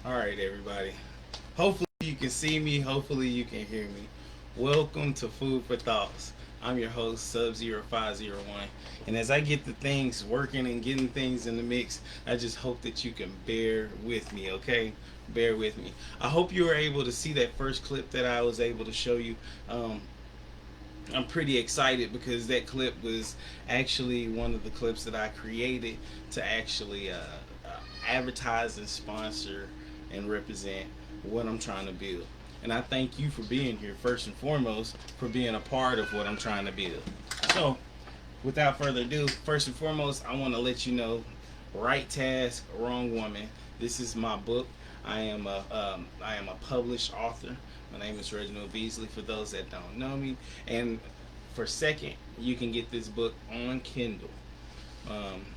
Alright, everybody. Hopefully you can see me. Hopefully you can hear me. Welcome to Food for Thoughts. I'm your host, Subzero501. And as I get the things working and getting things in the mix, I just hope that you can bear with me, okay? Bear with me. I hope you were able to see that first clip that I was able to show you. Um, I'm pretty excited because that clip was actually one of the clips that I created to actually advertise and sponsor and represent what I'm trying to build. And I thank you for being here, first and foremost, for being a part of what I'm trying to build. So, without further ado, first and foremost, I want to let you know, right task, wrong woman. This is my book. I am a published author. My name is Reginald Beasley, for those that don't know me. And for second, you can get this book on Kindle.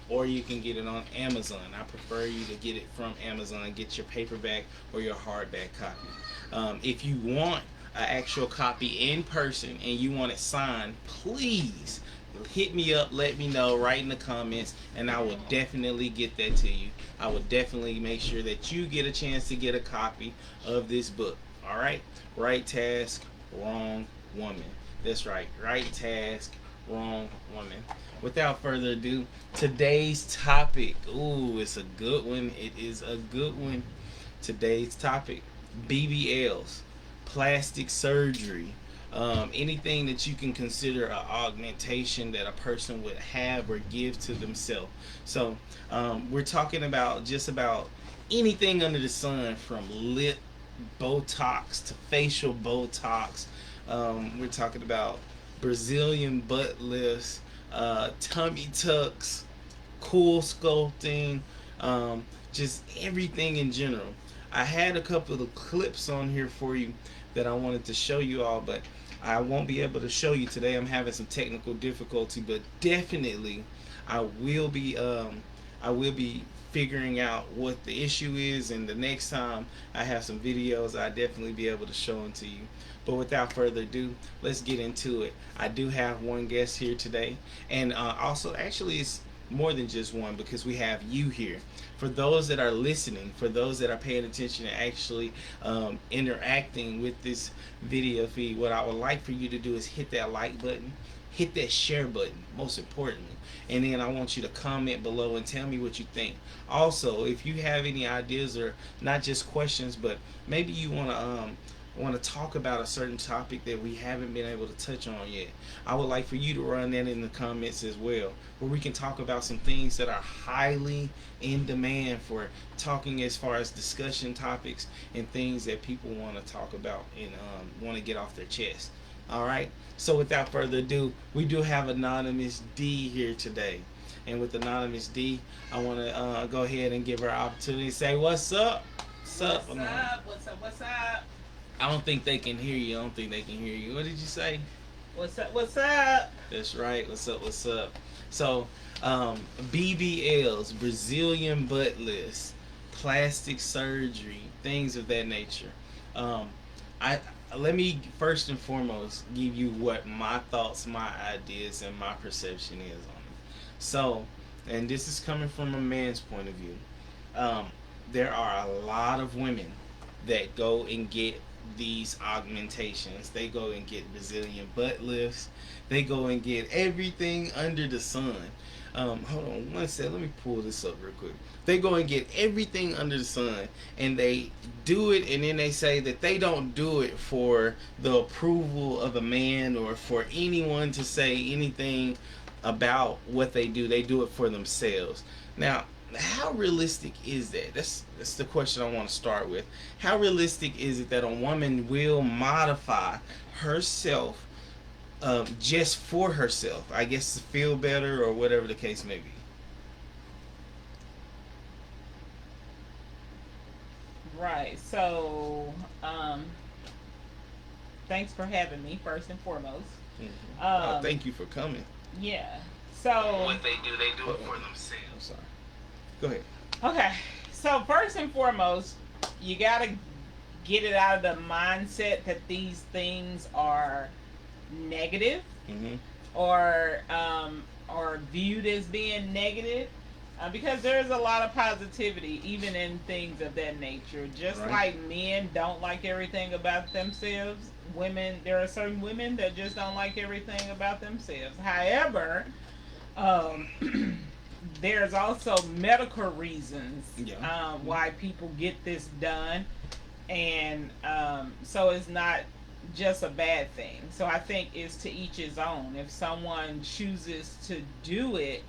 Or you can get it on Amazon. I prefer you to get it from Amazon. Get your paperback or your hardback copy. If you want an actual copy in person and you want it signed, please hit me up, let me know, write in the comments, and I will definitely get that to you. I will definitely make sure that you get a chance to get a copy of this book. All right? Right task, wrong woman. That's right. Right task, wrong woman. Without further ado, today's topic. Ooh, it's a good one. It is a good one. Today's topic: BBLs, plastic surgery, anything that you can consider an augmentation that a person would have or give to themselves. So we're talking about just about anything under the sun, from lip Botox to facial Botox. We're talking about Brazilian butt lifts, tummy tucks, cool sculpting, just everything in general. I had a couple of clips on here for you that I wanted to show you all, but I won't be able to show you today. I'm having some technical difficulty, but definitely I will be figuring out what the issue is, and the next time I have some videos, I'll definitely be able to show them to you. But without further ado, let's get into it. I do have one guest here today, and also, actually, it's more than just one, because we have you here. For those that are listening, for those that are paying attention and actually interacting with this video feed, what I would like for you to do is hit that like button, hit that share button, most importantly, and then I want you to comment below and tell me what you think. Also, if you have any ideas, or not just questions, but maybe you want to talk about a certain topic that we haven't been able to touch on yet, I would like for you to run that in the comments as well, where we can talk about some things that are highly in demand for talking, as far as discussion topics and things that people want to talk about and want to get off their chest. All right. So without further ado, we do have Anonymous D here today. And with Anonymous D, I want to go ahead and give her an opportunity to say, what's up? What's up? What's up? What's up? I don't think they can hear you. I don't think they can hear you. What did you say? What's up? What's up? That's right. What's up? What's up? So, BBLs, Brazilian butt lifts, plastic surgery, things of that nature. I Let me first and foremost give you what my thoughts, my ideas, and my perception is on it. So, and this is coming from a man's point of view. There are a lot of women that go and get these augmentations. They go and get Brazilian butt lifts. They go and get everything under the sun. Hold on one second. Let me pull this up real quick. They go and get everything under the sun, and they do it, and then they say that they don't do it for the approval of a man or for anyone to say anything about what they do. They do it for themselves. Now, how realistic is that? That's the question I want to start with. How realistic is it that a woman will modify herself just for herself? I guess to feel better, or whatever the case may be. Right. So, thanks for having me, first and foremost. Thank you for coming. Yeah. So, What they do it for themselves. I'm sorry. Go ahead. okay. So, first and foremost, you got to get it out of the mindset that these things are negative, Mm-hmm. or viewed as being negative. Because there's a lot of positivity even in things of that nature. Just Right. like men don't like everything about themselves, women, there are certain women that just don't like everything about themselves. However, um, there's also medical reasons Yeah. why people get this done, and so it's not just a bad thing. So I think it's to each his own. If someone chooses to do it,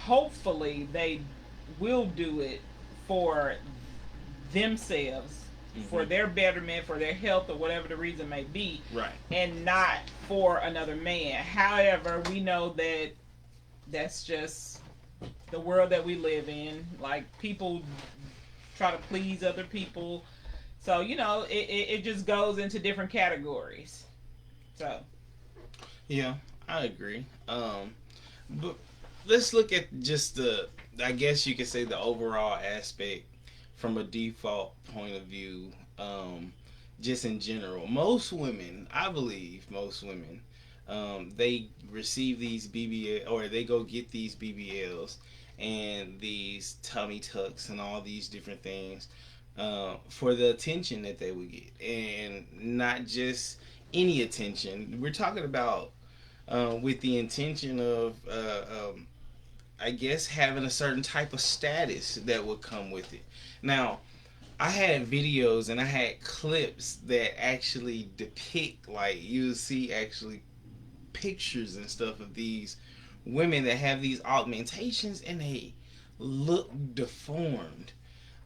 hopefully they will do it for themselves, for Hmm. their betterment, for their health, or whatever the reason may be, Right. and not for another man. However, we know that that's just the world that we live in. Like, people try to please other people. So, it just goes into different categories. So, Yeah, I agree. But let's look at just I guess you could say the overall aspect from a default point of view. Just in general, most women, I believe, most women, they receive these BBL, or they go get these BBLs and these tummy tucks and all these different things for the attention that they would get, and not just any attention. We're talking about with the intention of, I guess, having a certain type of status that would come with it. Now, I had videos and I had clips that actually depict, like, you see actually pictures and stuff of these women that have these augmentations and they look deformed.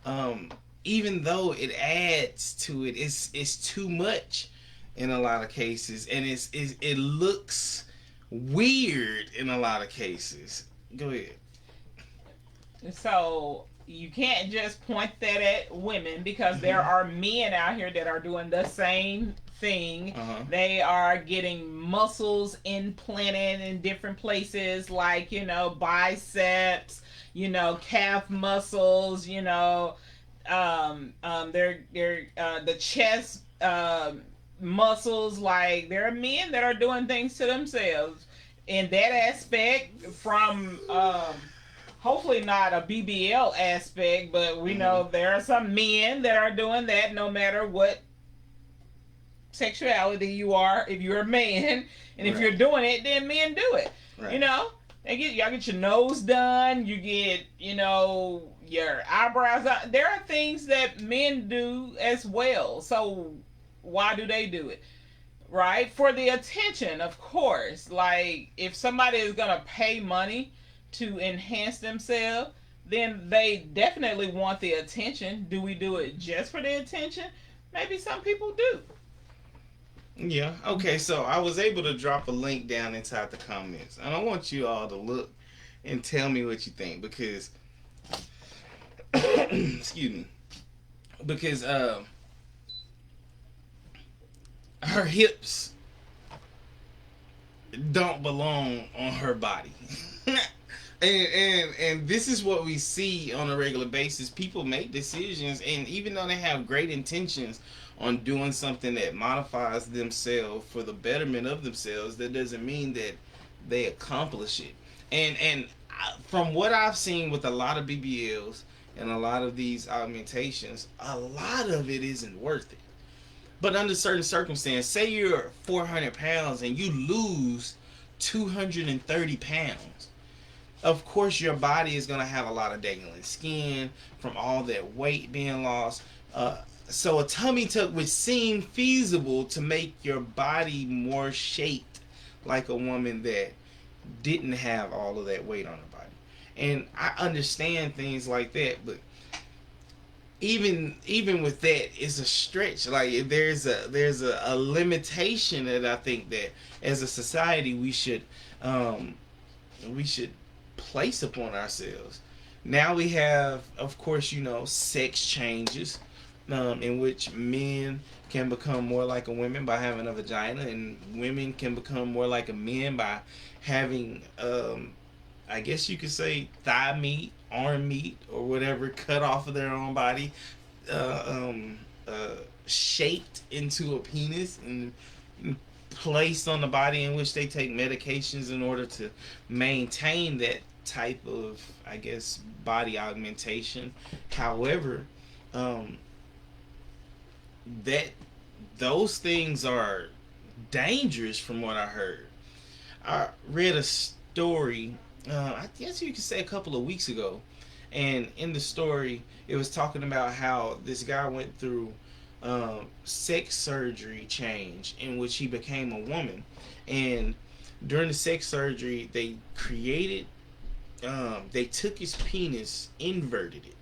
Um, Even though it adds to it, it's too much in a lot of cases, and it looks weird in a lot of cases. Go ahead. so you can't just point that at women, because there Mm-hmm. are men out here that are doing the same thing. Uh huh. They are getting muscles implanted in different places, like, biceps, calf muscles, the chest muscles. Like, there are men that are doing things to themselves in that aspect, from hopefully not a BBL aspect, but we Mm-hmm. know there are some men that are doing that, no matter what sexuality you are. If you're a man and if Right. you're doing it, then men do it. You Right. know, y'all get your nose done, you get, your eyebrows done. There are things that men do as well. So why do they do it? Right? For the attention, of course. Like, if somebody is gonna pay money to enhance themselves, then they definitely want the attention. Do we do it just for the attention? Maybe some people do. Yeah. Okay. So I was able to drop a link down inside the comments, and I want you all to look and tell me what you think, because excuse me, because her hips don't belong on her body. And this is what we see on a regular basis. People make decisions, and even though they have great intentions on doing something that modifies themselves for the betterment of themselves, that doesn't mean that they accomplish it. From what I've seen with a lot of BBLs and a lot of these augmentations, a lot of it isn't worth it. But under certain circumstances, say you're 400 pounds and you lose 230 pounds, of course your body is going to have a lot of dangling skin from all that weight being lost. So a tummy tuck would seem feasible to make your body more shaped like a woman that didn't have all of that weight on her body. And I understand things like that, but even with that, it's a stretch. Like, there's a limitation that I think that as a society um, we should place upon ourselves. Now we have, of course, sex changes, in which men can become more like a woman by having a vagina, and women can become more like a man by having, I guess you could say, thigh meat, arm meat, or whatever cut off of their own body, uh, um, uh, shaped into a penis and placed on the body, in which they take medications in order to maintain that type of, I guess, body augmentation. However, um, that those things are dangerous from what I heard. I read a story, I guess you could say a couple of weeks ago, and in the story, it was talking about how this guy went through sex surgery change in which he became a woman, and during the sex surgery, they took his penis, inverted it,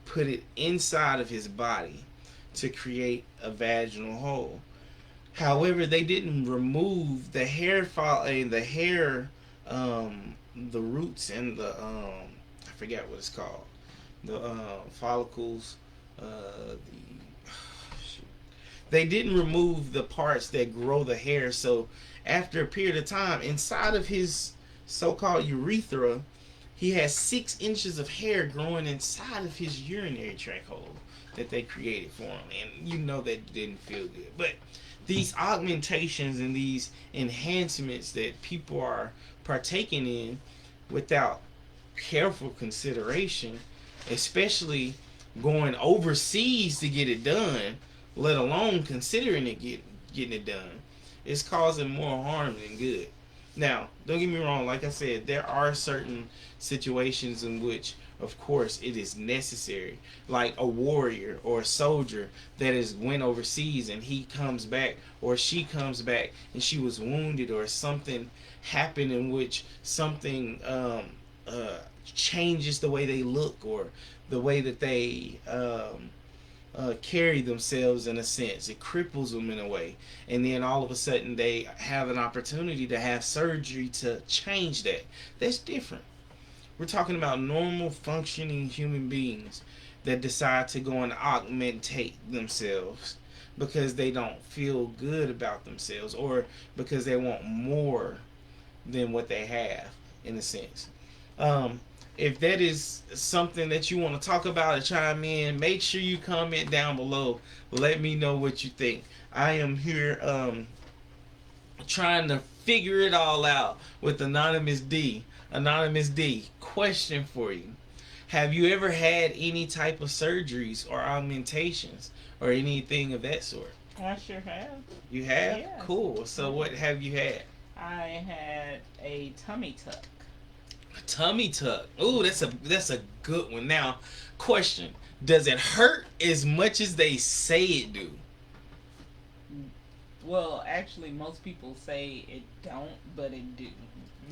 put it inside of his body to create a vaginal hole. However, they didn't remove the hair the roots and the I forget what it's called, the follicles, the shoot. They didn't remove the parts that grow the hair. So after a period of time, inside of his so-called urethra, he has 6 inches of hair growing inside of his urinary tract hole that they created for him, and you know that didn't feel good. But these augmentations and these enhancements that people are partaking in without careful consideration, especially going overseas to get it done, let alone considering getting it done, is causing more harm than good. Now, don't get me wrong, like I said, there are certain situations in which, of course, it is necessary. Like a warrior or a soldier that is went overseas and he comes back or she comes back and she was wounded or something happened in which something changes the way they look or the way that they carry themselves in a sense. It cripples them in a way. And then all of a sudden they have an opportunity to have surgery to change that. That's different. We're talking about normal functioning human beings that decide to go and augmentate themselves because they don't feel good about themselves or because they want more than what they have, in a sense. Um, if that is something that you want to talk about or chime in, make sure you comment down below. Let me know what you think. I am here trying to figure it all out with Anonymous D. Anonymous D, question for you. Have you ever had any type of surgeries or augmentations or anything of that sort? I sure have. You have? Yes. Cool. So what have you had? I had a tummy tuck. A tummy tuck. Ooh, that's a good one. Now, question: does it hurt as much as they say it do? Well, actually, most people say it don't, but it do.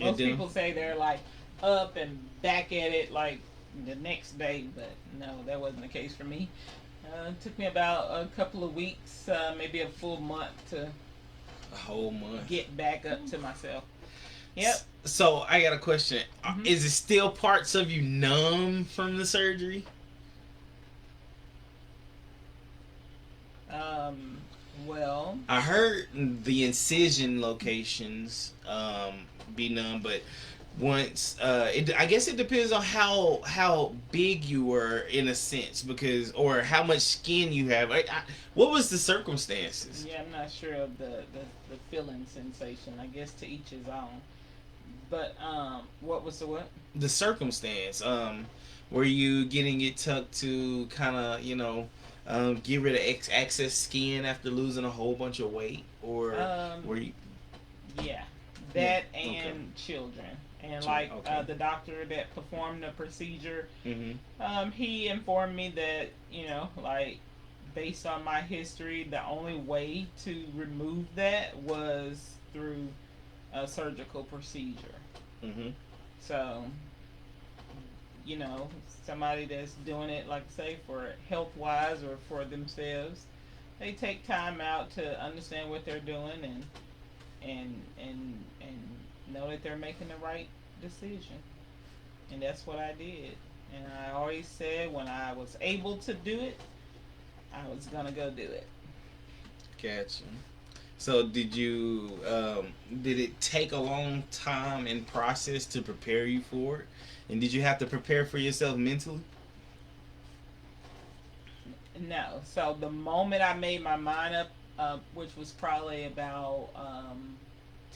It Most do? people say they're like up and back at it like the next day, but no, that wasn't the case for me. It took me about a couple of weeks, maybe a full month to A whole month. get back up to myself. Yep. So I got a question. Mhm. Is it still parts of you numb from the surgery? Well, I heard the incision locations be numb, but once I guess it depends on how big you were in a sense, because or how much skin you have. What was the circumstances? yeah, I'm not sure of the feeling sensation. I guess to each his own. But what was the what? The circumstance. Were you getting it tucked to kind of get rid of excess skin after losing a whole bunch of weight, or were you? Yeah, that Yeah, and okay. children. And Children, like okay. the doctor that performed the procedure, Mm-hmm. he informed me that like based on my history, the only way to remove that was through a surgical procedure. Mm-hmm. So somebody that's doing it, like I say, for health wise or for themselves, they take time out to understand what they're doing and know that they're making the right decision. And that's what I did. And I always said when I was able to do it, I was gonna go do it. Gotcha. So did it take a long time and process to prepare you for it? And did you have to prepare for yourself mentally? No. So the moment I made my mind up, which was probably about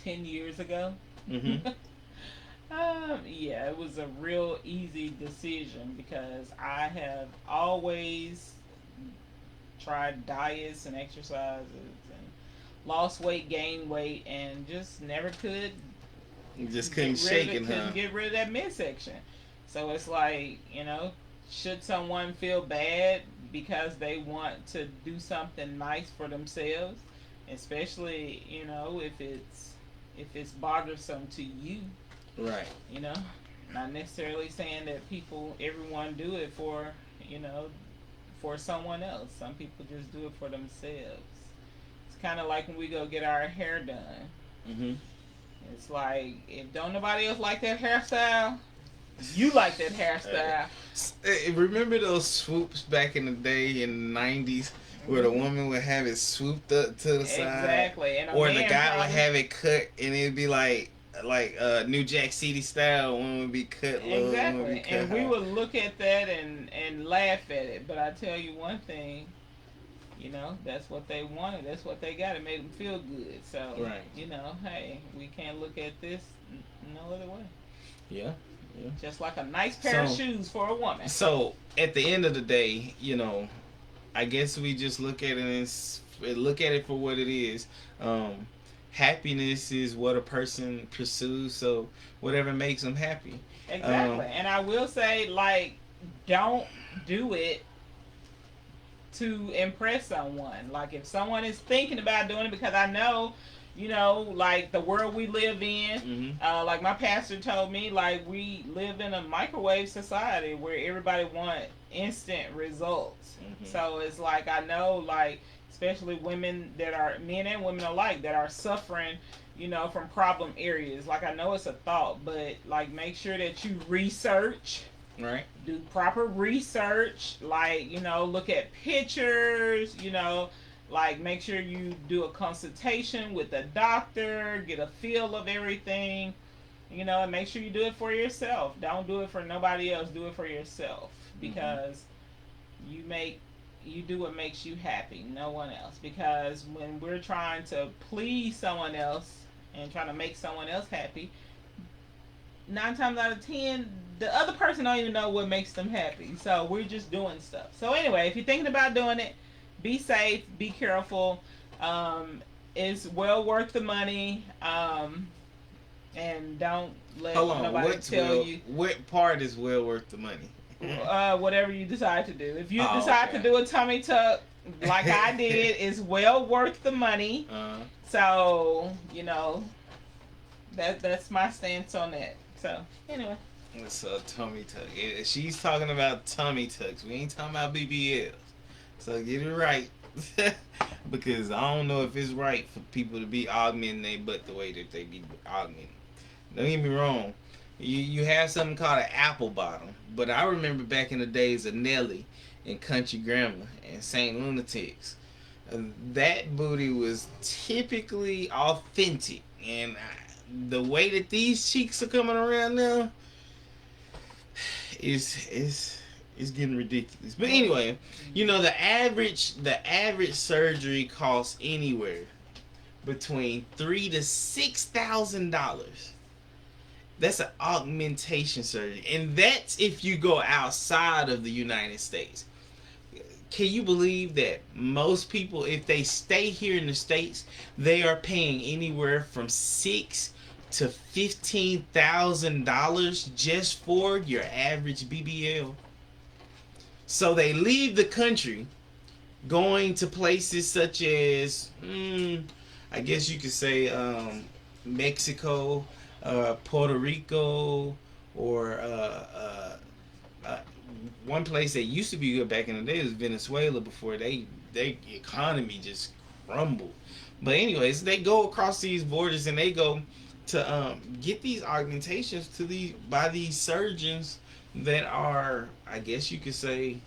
10 years ago, Mm-hmm. Yeah, it was a real easy decision because I have always tried diets and exercises and lost weight, gained weight, and just never could You just get couldn't rid of shake it. it, huh? Couldn't get rid of that midsection. So it's like, should someone feel bad because they want to do something nice for themselves, especially if it's bothersome to you, Right. you know. Not necessarily saying that everyone do it you know, for someone else. Some people just do it for themselves. It's kind of like when we go get our hair done. Mm-hmm. It's like if don't nobody else like that hairstyle, you like that hairstyle. Remember those swoops back in the day in the 90s where the Hmm. woman would have it swooped up to the side, Exactly, and a or the man guy would probably have it cut and it'd be like New Jack City style. One would be cut low, one would be exactly, cut and we high. would look at that and laugh at it. But I tell you one thing, that's what they wanted. That's what they got. It made them feel good. So, Right. hey, we can't look at this no other way. Yeah. Yeah. Just like a nice pair of So shoes for a woman. so at the end of the day, I guess we just look at it look at it for what it is. Um, Happiness is what a person pursues. So whatever makes them happy. Exactly. And I will say, like, don't do it to impress someone. Like, if someone is thinking about doing it, because I know, like the world we live in, Mm-hmm. like my pastor told me, like, we live in a microwave society where everybody want instant results. Mm-hmm. So it's like, I know, like, especially men and women alike, that are suffering, from problem areas. Like, I know it's a thought, but like, make sure that you research, Right. do proper research, like, look at pictures, like, make sure you do a consultation with a doctor, get a feel of everything, and make sure you do it for yourself. Don't do it for nobody else. Do it for yourself, because you make you do what makes you happy, no one else. Because when we're trying to please someone else and trying to make someone else happy, 9 times out of 10, the other person don't even know what makes them happy. So we're just doing stuff. So anyway, if you're thinking about doing it, be safe, be careful. It's well worth the money. And don't let Hold on. nobody tell you What part is well worth the money? whatever you decide to do. If you Oh, decide okay. to do a tummy tuck like I did, it's well worth the money. So that's my stance on that. So anyway, It's a tummy tuck. She's talking about tummy tucks. We ain't talking about BBLs. So get it right. Because I don't know if it's right for people to be augmenting their butt the way that they be augmenting. Don't get me wrong. You have something called an apple bottom. But I remember back in the days of Nelly and Country Grammar and Saint Lunatics. That booty was typically authentic. And the way that these cheeks are coming around now is getting ridiculous. But anyway, the average surgery costs anywhere between $3,000 to $6,000. That's an augmentation surgery, and that's if you go outside of the United States. Can you believe that most people, if they stay here in the States, they are paying anywhere from $6,000 to $15,000 just for your average BBL? So they leave the country, going to places such as, I guess you could say, Mexico, Puerto Rico, or one place that used to be good back in the day was Venezuela before their economy just crumbled. But anyways, they go across these borders and they go to get these augmentations by these surgeons that are, I guess you could say,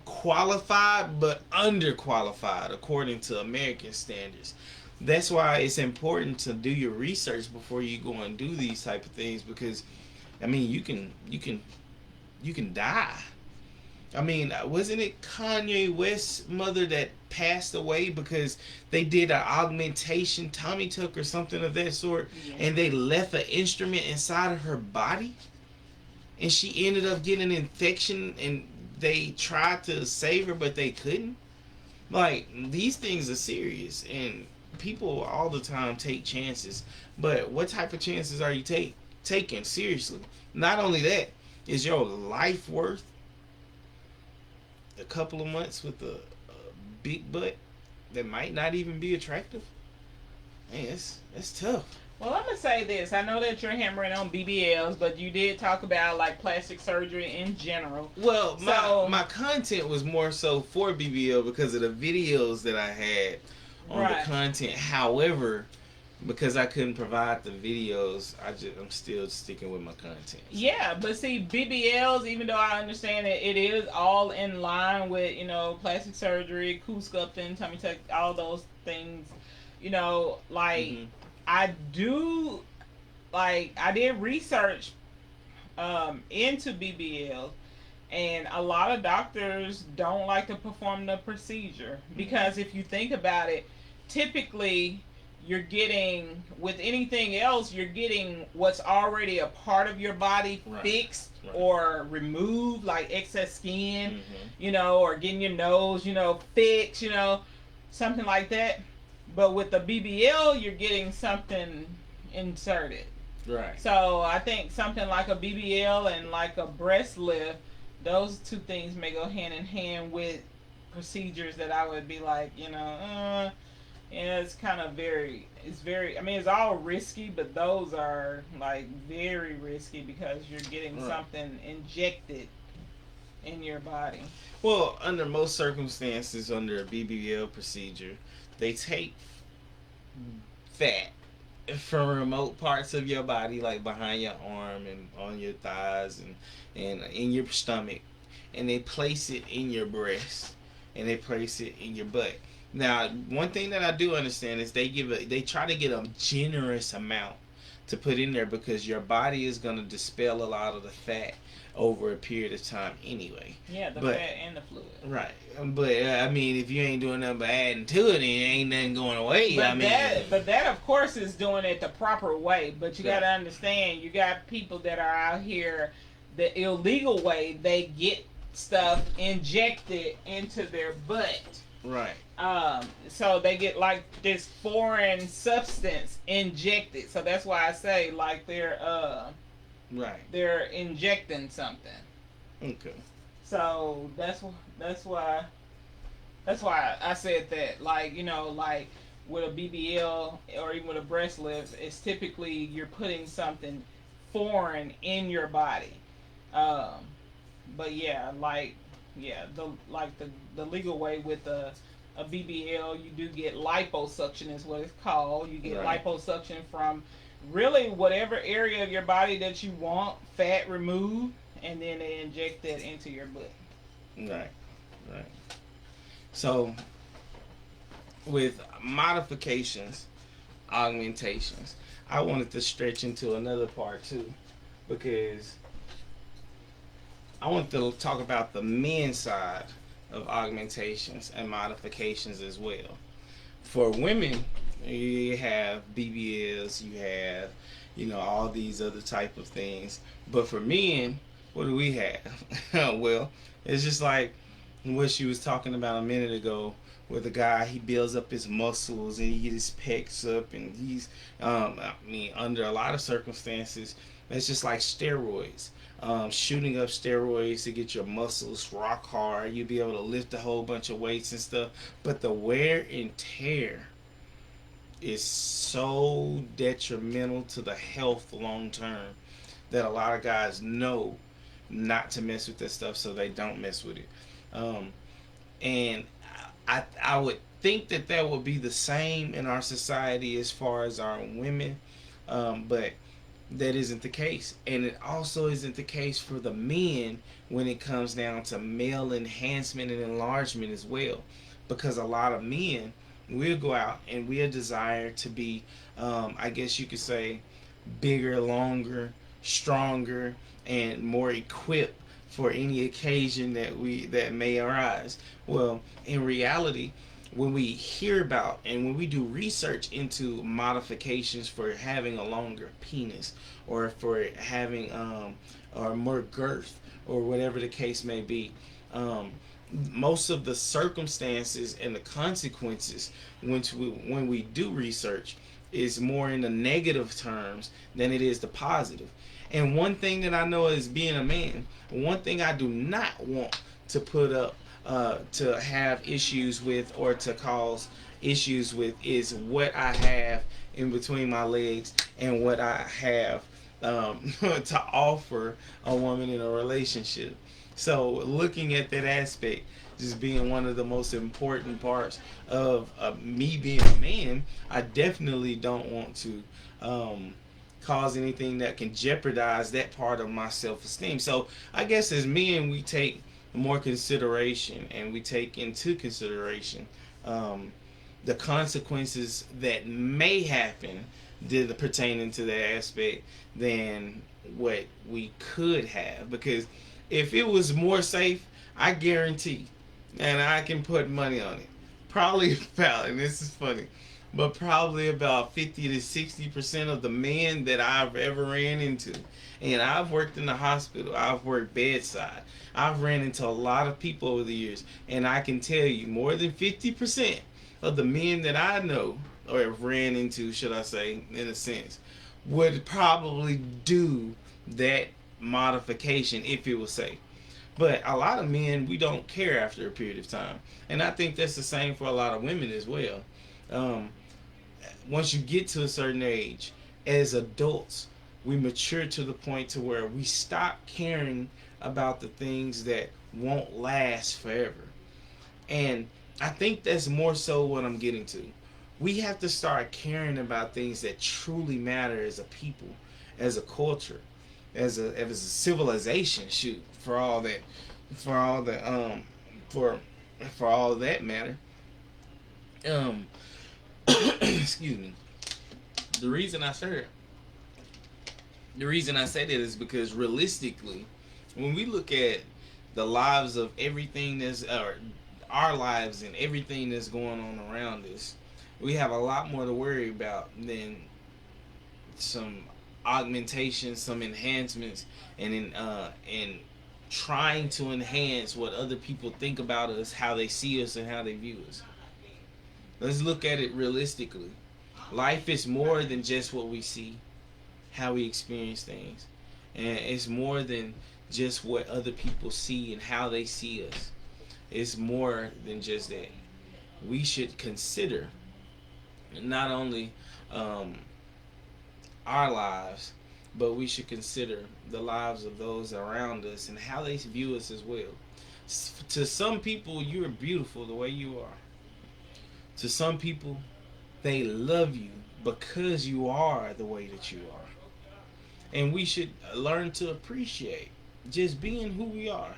qualified but underqualified according to American standards. That's why it's important to do your research before you go and do these type of things, because I mean you can die. I mean, wasn't it Kanye West's mother that passed away because they did an augmentation, Tommy Tuck or something of that sort, Yeah. and they left an instrument inside of her body, and she ended up getting an infection, and they tried to save her, but they couldn't. Like, these things are serious, and people all the time take chances. But what type of chances are you taking seriously? Not only that, is your life worth a couple of months with a big butt that might not even be attractive? Man, that's tough. Well, I'm gonna say this. I know that you're hammering on BBLs, but you did talk about like plastic surgery in general. Well, So my content was more so for BBL because of the videos that I had on the right. content. However, because I couldn't provide the videos, I'm still sticking with my content. Yeah, but see, BBLs, even though I understand that it is all in line with, plastic surgery, cool sculpting, tummy tuck, all those things, like, Mm-hmm. I do, like, I did research into BBL, and a lot of doctors don't like to perform the procedure because if you think about it, typically you're getting with anything else, you're getting what's already a part of your body Right. fixed Right. or removed, like excess skin, Mm-hmm. or getting your nose, fixed, something like that. But with the BBL, you're getting something inserted. Right. So I think something like a BBL and like a breast lift, those two things may go hand in hand with procedures that I would be like, yeah, it's kind of it's very, I mean, it's all risky, but those are like very risky because you're getting Right. something injected in your body. Well, under most circumstances, under a BBL procedure, they take fat from remote parts of your body, like behind your arm and on your thighs and in your stomach, and they place it in your breast and they place it in your butt. Now, one thing that I do understand is they try to get a generous amount to put in there because your body is going to dispel a lot of the fat over a period of time anyway. Yeah, the But fat and the fluid. right, but I mean, if you ain't doing nothing but adding to it, and ain't nothing going away. But I mean, that of course is doing it the proper way. But you Right. got to understand, you got people that are out here the illegal way. They get stuff injected into their butt. right, So they get like this foreign substance injected. So that's why I say like right, they're injecting something. okay, So that's why I said that. Like, like with a BBL or even with a breast lift, it's typically you're putting something foreign in your body. Um, but yeah, the legal way with a BBL, you do get liposuction is what it's called. You get right, liposuction from really whatever area of your body that you want fat removed, and then they inject that into your butt. right, right. So with modifications, augmentations, I wanted to stretch into another part too, because I want to talk about the men's side of augmentations and modifications as well. For women, you have BBLs, you have, all these other type of things. But for men, what do we have? Well, it's just like what she was talking about a minute ago, where the guy, he builds up his muscles and he get his pecs up, and he's, I mean, under a lot of circumstances, it's just like steroids. Shooting up steroids to get your muscles rock hard. You'll be able to lift a whole bunch of weights and stuff. But the wear and tear is so detrimental to the health long term that a lot of guys know not to mess with this stuff, so they don't mess with it. Um, and I would think that that would be the same in our society as far as our women, but that isn't the case, and it also isn't the case for the men when it comes down to male enhancement and enlargement as well, because a lot of men will go out and we'll desire to be, I guess you could say, bigger, longer, stronger, and more equipped for any occasion that may arise. Well, in reality, when we hear about and when we do research into modifications for having a longer penis or for having or more girth or whatever the case may be, um, most of the circumstances and the consequences when we do research is more in the negative terms than it is the positive. And one thing that I know as being a man, one thing I do not want to put up to have issues with or to cause issues with is what I have in between my legs and what I have to offer a woman in a relationship. So looking at that aspect just being one of the most important parts of me being a man, I definitely don't want to cause anything that can jeopardize that part of my self-esteem. So I guess as men, we take more consideration and we take into consideration um, the consequences that may happen pertaining to that aspect than what we could have. Because if it was more safe, I guarantee, and I can put money on it, probably about, and this is funny, but probably about 50 to 60% of the men that I've ever ran into, and I've worked in the hospital, I've worked bedside, I've ran into a lot of people over the years, and I can tell you more than 50% of the men that I know or have ran into, should I say, in a sense, would probably do that modification if it was safe. But a lot of men, we don't care after a period of time. And I think that's the same for a lot of women as well. Um, Once you get to a certain age, as adults, we mature to the point to where we stop caring about the things that won't last forever. And I think that's more so what I'm getting to. We have to start caring about things that truly matter as a people, as a culture, as a civilization. Shoot, for all the for for all that matter. Um, excuse me. The reason I say it, the reason I say that is because realistically, when we look at the lives of everything that's or our lives and everything that's going on around us, we have a lot more to worry about than some augmentations, some enhancements, and in trying to enhance what other people think about us, how they see us, and how they view us. Let's look at it realistically. Life is more than just what we see, how we experience things, and it's more than just what other people see and how they see us. It's more than just that. We should consider not only um, our lives, but we should consider the lives of those around us and how they view us as well. To some people, you are beautiful the way you are. To some people, they love you because you are the way that you are. And we should learn to appreciate just being who we are.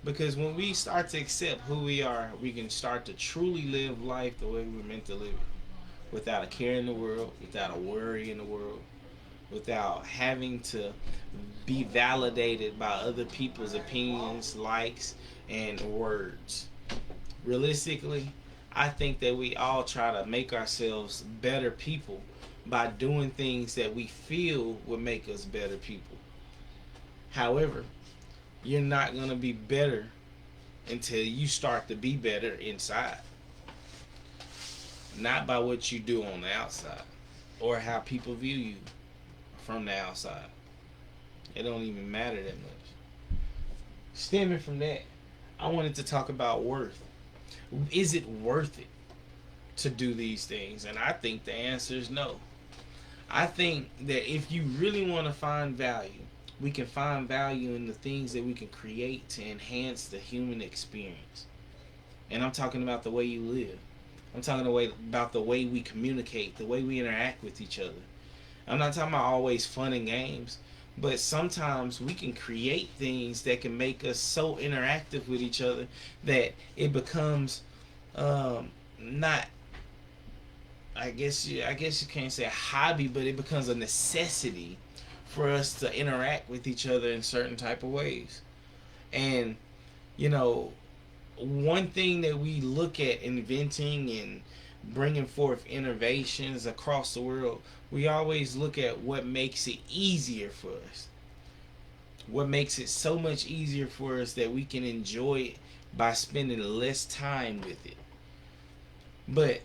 Because when we start to accept who we are, we can start to truly live life the way we're meant to live it. Without a care in the world, without a worry in the world, without having to be validated by other people's opinions, likes, and words. Realistically, I think that we all try to make ourselves better people by doing things that we feel would make us better people. However, you're not going to be better until you start to be better inside. Not by what you do on the outside or how people view you from the outside. It don't even matter that much. Stemming from that, I wanted to talk about worth. Is it worth it to do these things? And I think the answer is no. I think that if you really want to find value, we can find value in the things that we can create to enhance the human experience. And I'm talking about the way you live. I'm talking about the way we communicate, the way we interact with each other. I'm not talking about always fun and games, but sometimes we can create things that can make us so interactive with each other that it becomes not. I guess you can't say a hobby, but it becomes a necessity for us to interact with each other in certain type of ways. And, you know, one thing that we look at inventing and bringing forth innovations across the world, we always look at what makes it easier for us. What makes it so much easier for us that we can enjoy it by spending less time with it. But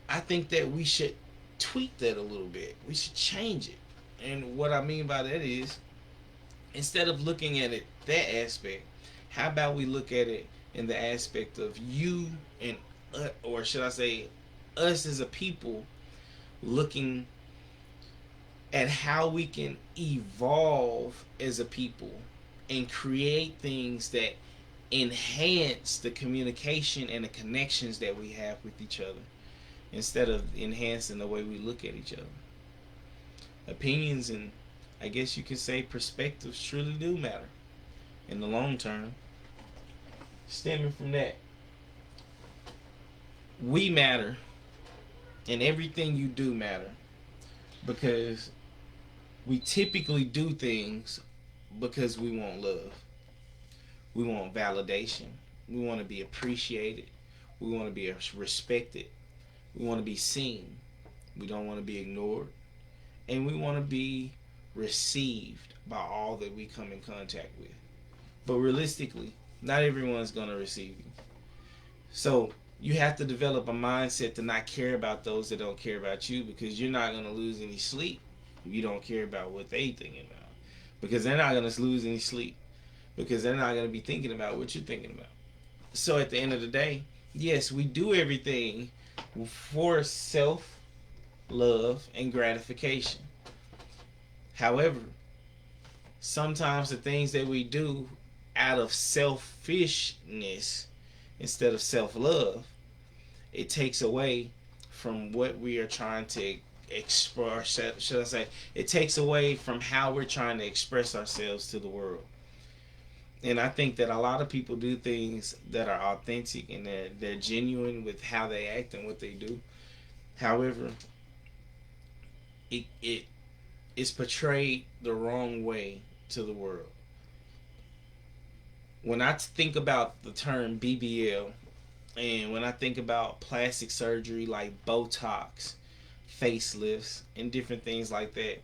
I think that we should tweak that a little bit. We should change it. And what I mean by that is, instead of looking at it that aspect, how about we look at it in the aspect of you and or should I say us as a people, looking at how we can evolve as a people and create things that enhance the communication and the connections that we have with each other instead of enhancing the way we look at each other. Opinions and, I guess you could say, perspectives truly do matter in the long term. Stemming from that, we matter and everything you do matter because we typically do things because we want love. We want validation. We want to be appreciated. We want to be respected. We want to be seen. We don't want to be ignored. And we want to be received by all that we come in contact with. But realistically, not everyone's going to receive you. So you have to develop a mindset to not care about those that don't care about you, because you're not going to lose any sleep if you don't care about what they thinking about. Because they're not going to lose any sleep. Because they're not going to be thinking about what you're thinking about. So at the end of the day, yes, we do everything for self love and gratification. However, sometimes the things that we do out of selfishness instead of self love, it takes away from what we are trying to express. Should I say, it takes away from how we're trying to express ourselves to the world. And I think that a lot of people do things that are authentic and they're genuine with how they act and what they do. However, it is portrayed the wrong way to the world. When I think about the term BBL, and when I think about plastic surgery like Botox, facelifts, and different things like that,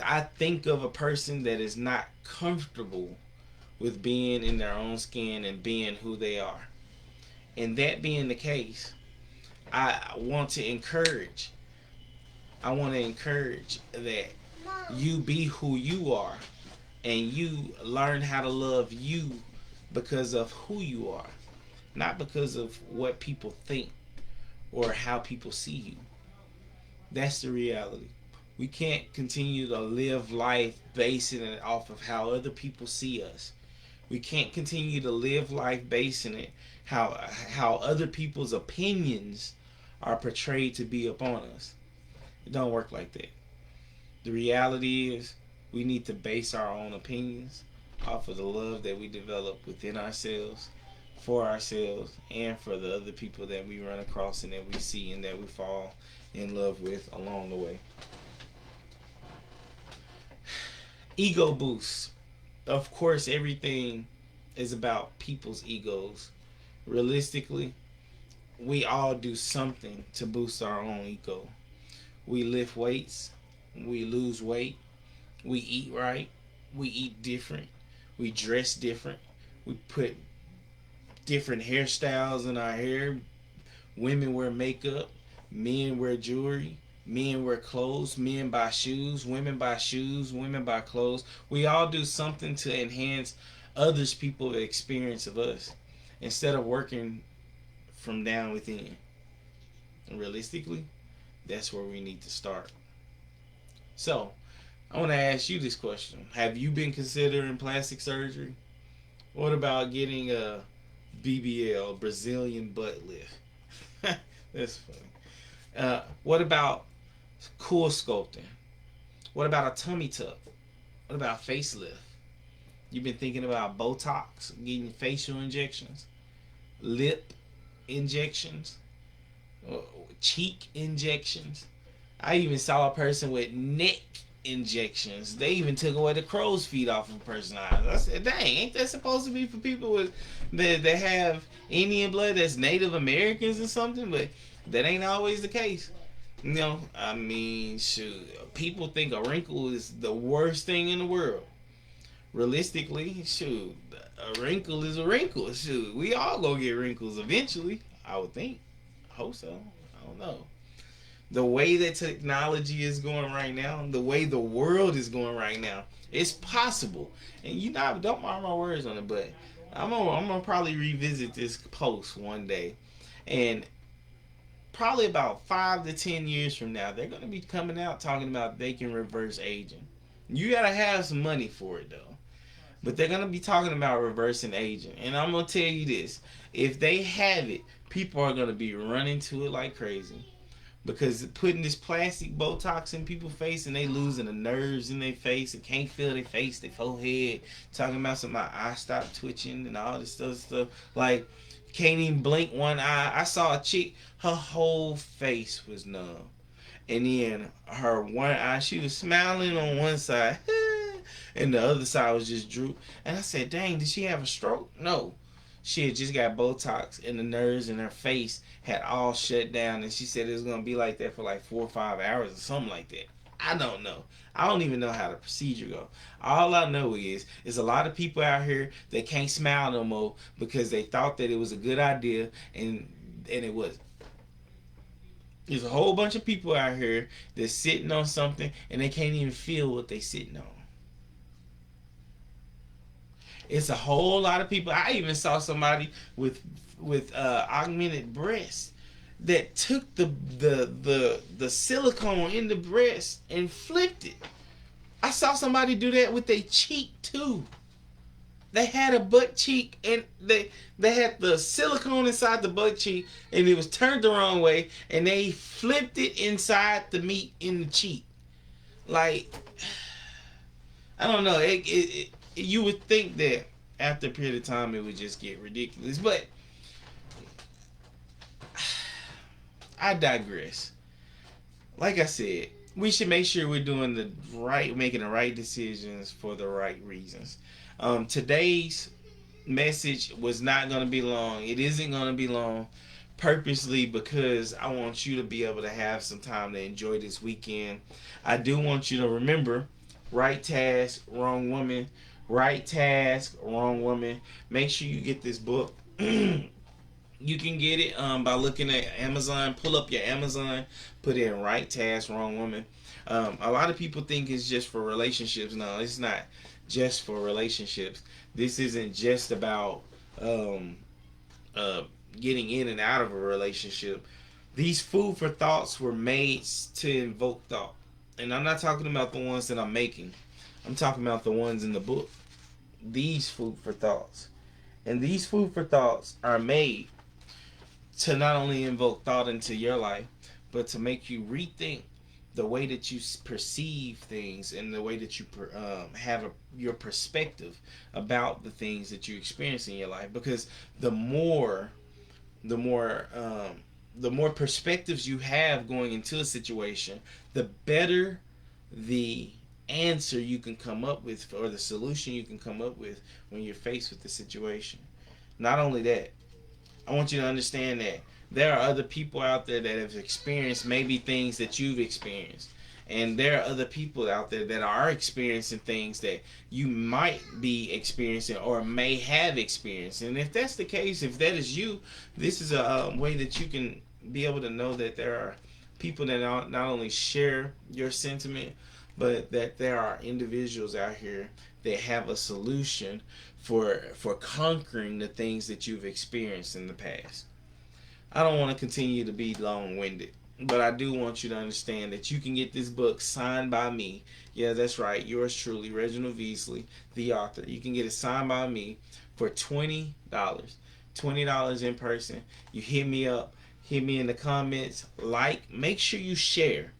I think of a person that is not comfortable with being in their own skin and being who they are. And that being the case, I want to encourage. I want to encourage that you be who you are and you learn how to love you because of who you are, not because of what people think or how people see you. That's the reality. We can't continue to live life basing it off of how other people see us. We can't continue to live life basing it how other people's opinions are portrayed to be upon us. It don't work like that. The reality is we need to base our own opinions off of the love that we develop within ourselves, for ourselves, and for the other people that we run across and that we see and that we fall in love with along the way. Ego boosts. Of course, everything is about people's egos. Realistically, we all do something to boost our own ego. We lift weights, we lose weight, we eat right, we eat different, we dress different, we put different hairstyles in our hair. Women wear makeup, men wear jewelry, men wear clothes, men buy shoes, women buy clothes. We all do something to enhance others people's experience of us instead of working from down within. And realistically, that's where we need to start. So, I want to ask you this question. Have you been considering plastic surgery? What about getting a BBL, Brazilian butt lift? That's funny. What about cool sculpting? What about a tummy tuck? What about facelift? You've been thinking about Botox, getting facial injections, lip injections, cheek injections. I even saw a person with neck injections. They even took away the crow's feet off of a person's eyes. I said, dang, ain't that supposed to be for people with that have Indian blood that's Native Americans or something? But that ain't always the case. You know, I mean, shoot, people think a wrinkle is the worst thing in the world. Realistically, shoot, a wrinkle is a wrinkle. Shoot, we all gonna get wrinkles eventually. I would think. I hope so. I don't know. The way that technology is going right now, the way the world is going right now, it's possible. And you know, don't mark my words on it, but I'm gonna probably revisit this post one day, and probably about 5 to 10 years from now, they're gonna be coming out talking about they can reverse aging. You gotta have some money for it though. But they're gonna be talking about reversing aging. And I'm gonna tell you this. If they have it, people are gonna be running to it like crazy. Because putting this plastic Botox in people's face and they losing the nerves in their face and can't feel their face, their forehead, talking about some my eye stop twitching and all this stuff. Like can't even blink one eye. I saw a chick, her whole face was numb. And then her one eye, she was smiling on one side, and the other side was just drooped. And I said, dang, did she have a stroke? No. She had just got Botox, and the nerves in her face had all shut down. And she said it was going to be like that for like 4 or 5 hours or something like that. I don't know. I don't even know how the procedure go. All I know is a lot of people out here that can't smile no more because they thought that it was a good idea, and it was. There's a whole bunch of people out here that's sitting on something and they can't even feel what they sitting on. It's a whole lot of people. I even saw somebody with augmented breasts that took the silicone in the breast and flipped it. I saw somebody do that with their cheek too. They had a butt cheek and they had the silicone inside the butt cheek and it was turned the wrong way and they flipped it inside the meat in the cheek. Like, I don't know. You would think that after a period of time it would just get ridiculous, but I digress. Like I said, we should make sure we're making the right decisions for the right reasons. Today's message was not going to be long. It isn't going to be long purposely because I want you to be able to have some time to enjoy this weekend. I do want you to remember right task, wrong woman. Right task, wrong woman. Make sure you get this book. You can get it by looking at Amazon. Pull up your Amazon, put in right task, wrong woman. A lot of people think it's just for relationships. No, it's not just for relationships. This isn't just about getting in and out of a relationship. These food for thoughts were made to invoke thought. And I'm not talking about the ones that I'm making. I'm talking about the ones in the book. These food for thoughts. And these food for thoughts are made to not only invoke thought into your life, but to make you rethink the way that you perceive things and the way that you have your perspective about the things that you experience in your life. Because the more perspectives you have going into a situation, the better the answer you can come up with or the solution you can come up with when you're faced with the situation. Not only that, I want you to understand that there are other people out there that have experienced maybe things that you've experienced. And there are other people out there that are experiencing things that you might be experiencing or may have experienced. And if that's the case, if that is you, this is a way that you can be able to know that there are people that not only share your sentiment, but that there are individuals out here that have a solution for conquering the things that you've experienced in the past. I don't want to continue to be long-winded, but I do want you to understand that you can get this book signed by me. Yeah, that's right. Yours truly, Reginald Veasley, the author. You can get it signed by me for $20. $20 in person. You hit me up. Hit me in the comments. Make sure you share.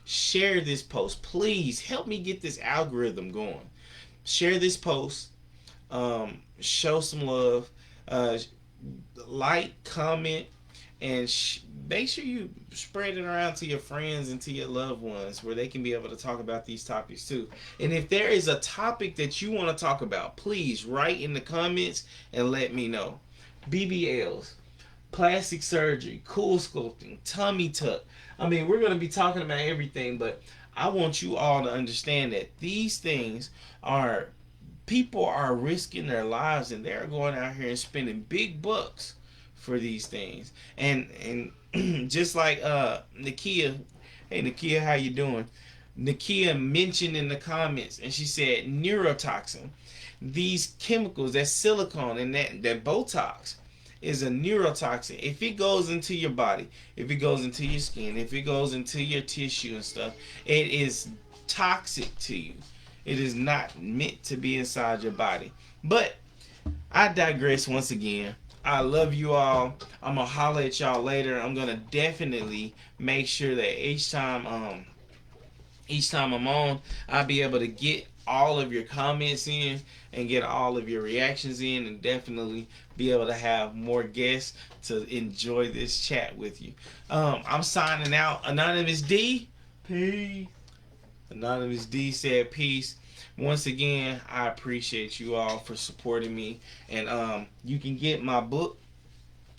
Share this post. Please help me get this algorithm going. Share this post. Show some love. Comment. and make sure you spread it around to your friends and to your loved ones where they can be able to talk about these topics too. And if there is a topic that you want to talk about, please write in the comments and let me know. BBLs, plastic surgery, cool sculpting, tummy tuck. I mean, we're going to be talking about everything, but I want you all to understand that these things are, people are risking their lives and they're going out here and spending big bucks for these things. And just like Nakia, hey Nakia, how you doing? Nakia mentioned in the comments, and she said neurotoxin. These chemicals, that silicone and that Botox, is a neurotoxin. If it goes into your body, if it goes into your skin, if it goes into your tissue and stuff, it is toxic to you. It is not meant to be inside your body. But I digress once again. I love you all. I'm gonna holler at y'all later. I'm gonna definitely make sure that each time I'm on, I'll be able to get all of your comments in and get all of your reactions in, and definitely be able to have more guests to enjoy this chat with you. I'm signing out. Anonymous D, peace. Anonymous D said peace. Once again, I appreciate you all for supporting me. And you can get my book.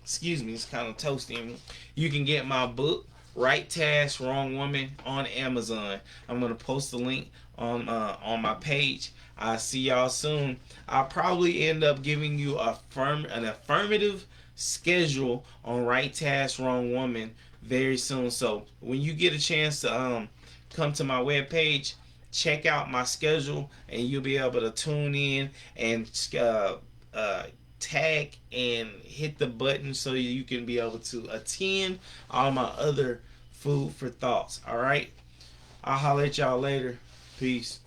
Excuse me, it's kind of toasty. You can get my book, Right Task, Wrong Woman, on Amazon. I'm gonna post the link on my page. I'll see y'all soon. I'll probably end up giving you an affirmative schedule on Right Task, Wrong Woman very soon. So when you get a chance to come to my webpage, check out my schedule, and you'll be able to tune in and tag and hit the button so you can be able to attend all my other food for thoughts. All right, I'll holler at y'all later. Peace.